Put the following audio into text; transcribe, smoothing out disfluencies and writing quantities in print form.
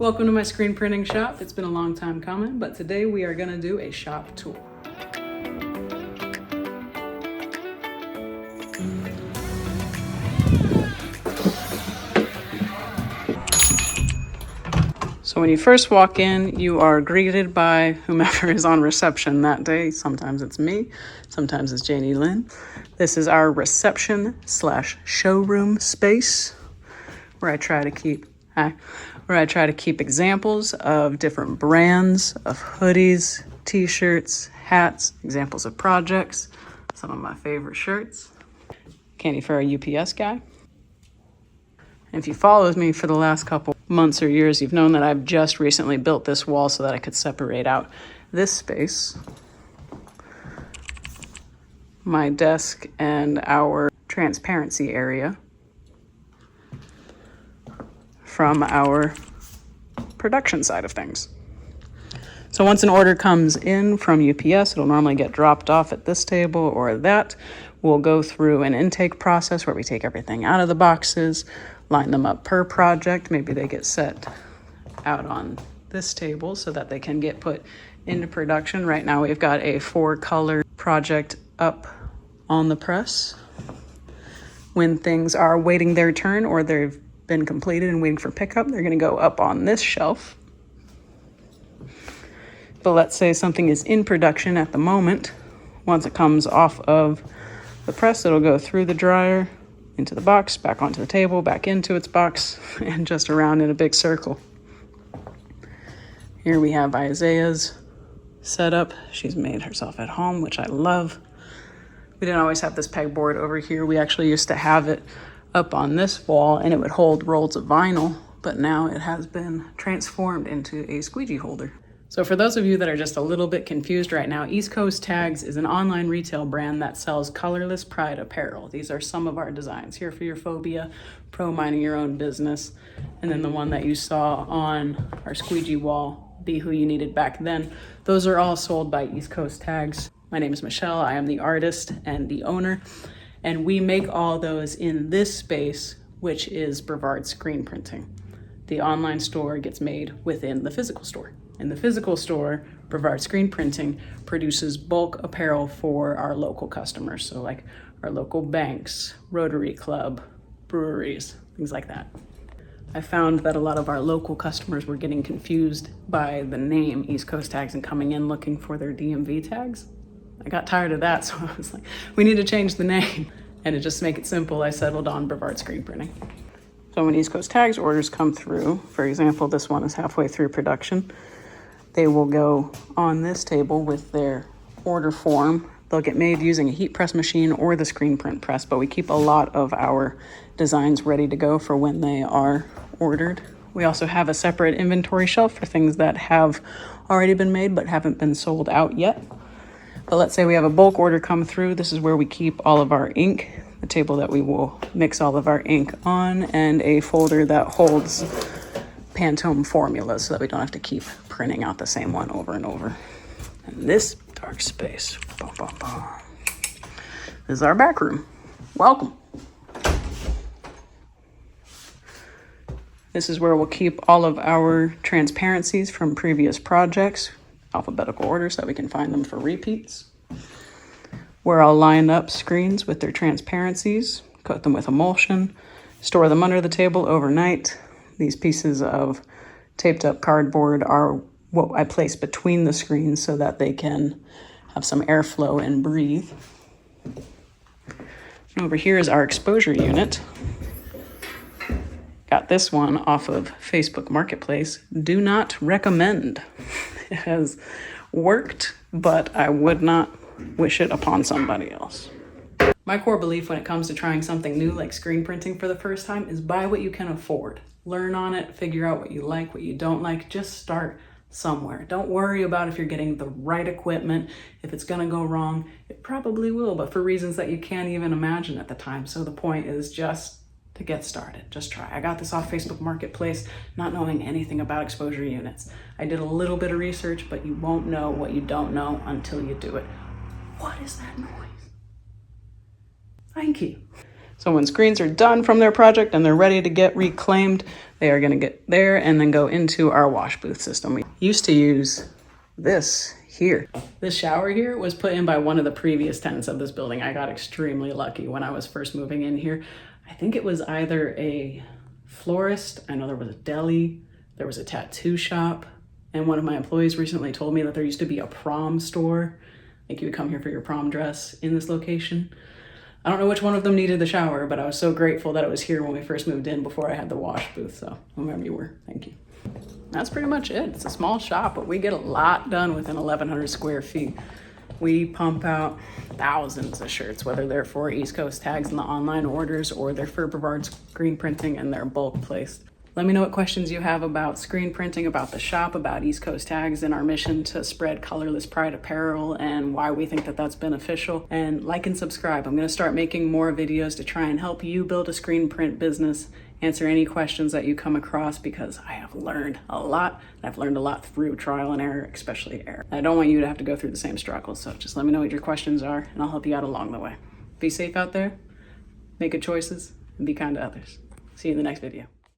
Welcome to my screen printing shop. It's been a long time coming, but today we are going to do a shop tour. So when you first walk in, you are greeted by whomever is on reception that day. Sometimes it's me, sometimes it's Janie Lynn. This is our reception / showroom space where I try to keep examples of different brands of hoodies, t-shirts, hats, examples of projects, some of my favorite shirts. Candy for a UPS guy. And if you followed me for the last couple months or years, you've known that I've just recently built this wall so that I could separate out this space, my desk and our transparency area, from our production side of things. So once an order comes in from UPS, it'll normally get dropped off at this table or that. We'll go through an intake process where we take everything out of the boxes, line them up per project. Maybe they get set out on this table so that they can get put into production. Right now we've got a 4-color project up on the press. When things are waiting their turn or they've been completed and waiting for pickup, they're going to go up on this shelf. But let's say something is in production at the moment. Once it comes off of the press, it'll go through the dryer, into the box, back onto the table, back into its box, and just around in a big circle. Here we have Isaiah's setup. She's made herself at home, which I love. We didn't always have this pegboard over here. We actually used to have it up on this wall and it would hold rolls of vinyl, but now it has been transformed into a squeegee holder. So for those of you that are just a little bit confused right now, East Coast Tags is an online retail brand that sells colorless pride apparel. These are some of our designs. Here for your phobia, pro minding your own business, and then the one that you saw on our squeegee wall, Be Who You Needed Back Then. Those are all sold by East Coast Tags. My name is Michelle. I am the artist and the owner, and we make all those in this space, which is Brevard Screen Printing. The online store gets made within the physical store. In the physical store, Brevard Screen Printing produces bulk apparel for our local customers. So like our local banks, Rotary Club, breweries, things like that. I found that a lot of our local customers were getting confused by the name East Coast Tags and coming in looking for their DMV tags. I got tired of that, so I was like, we need to change the name. And to just make it simple, I settled on Brevard Screen Printing. So when East Coast Tags orders come through, for example, this one is halfway through production, they will go on this table with their order form. They'll get made using a heat press machine or the screen print press, but we keep a lot of our designs ready to go for when they are ordered. We also have a separate inventory shelf for things that have already been made but haven't been sold out yet. But let's say we have a bulk order come through. This is where we keep all of our ink, the table that we will mix all of our ink on, and a folder that holds Pantone formulas so that we don't have to keep printing out the same one over and over. And this dark space, this is our back room. Welcome. This is where we'll keep all of our transparencies from previous projects, alphabetical order so that we can find them for repeats. Where I'll line up screens with their transparencies, coat them with emulsion, store them under the table overnight. These pieces of taped up cardboard are what I place between the screens so that they can have some airflow and breathe. And over here is our exposure unit. Got this one off of Facebook Marketplace. Do not recommend. It has worked, but I would not wish it upon somebody else. My core belief when it comes to trying something new like screen printing for the first time is buy what you can afford. Learn on it, figure out what you like, what you don't like. Just start somewhere. Don't worry about if you're getting the right equipment. If it's gonna go wrong, it probably will, but for reasons that you can't even imagine at the time. So the point is just to get started. Just try. I got this off Facebook Marketplace, not knowing anything about exposure units. I did a little bit of research, but you won't know what you don't know until you do it. What is that noise? Thank you. So when screens are done from their project and they're ready to get reclaimed, They are gonna get there and then go into our wash booth system. We used to use this here. This shower here was put in by one of the previous tenants of this building. I got extremely lucky when I was first moving in here. I think it was either a florist, I know there was a deli, there was a tattoo shop, and one of my employees recently told me that there used to be a prom store. Like you would come here for your prom dress in this location. I don't know which one of them needed the shower, but I was so grateful that it was here when we first moved in before I had the wash booth. So whomever you were, thank you. That's pretty much it. It's a small shop, but we get a lot done within 1,100 square feet. We pump out thousands of shirts, whether they're for East Coast tags in the online orders or they're for Brevard screen printing and they're bulk placed. Let me know what questions you have about screen printing, about the shop, about East Coast tags, and our mission to spread colorless pride apparel and why we think that that's beneficial. And like and subscribe. I'm going to start making more videos to try and help you build a screen print business, answer any questions that you come across, because I have learned a lot. I've learned a lot through trial and error, especially error. I don't want you to have to go through the same struggles, so just let me know what your questions are and I'll help you out along the way. Be safe out there, make good choices, and be kind to others. See you in the next video.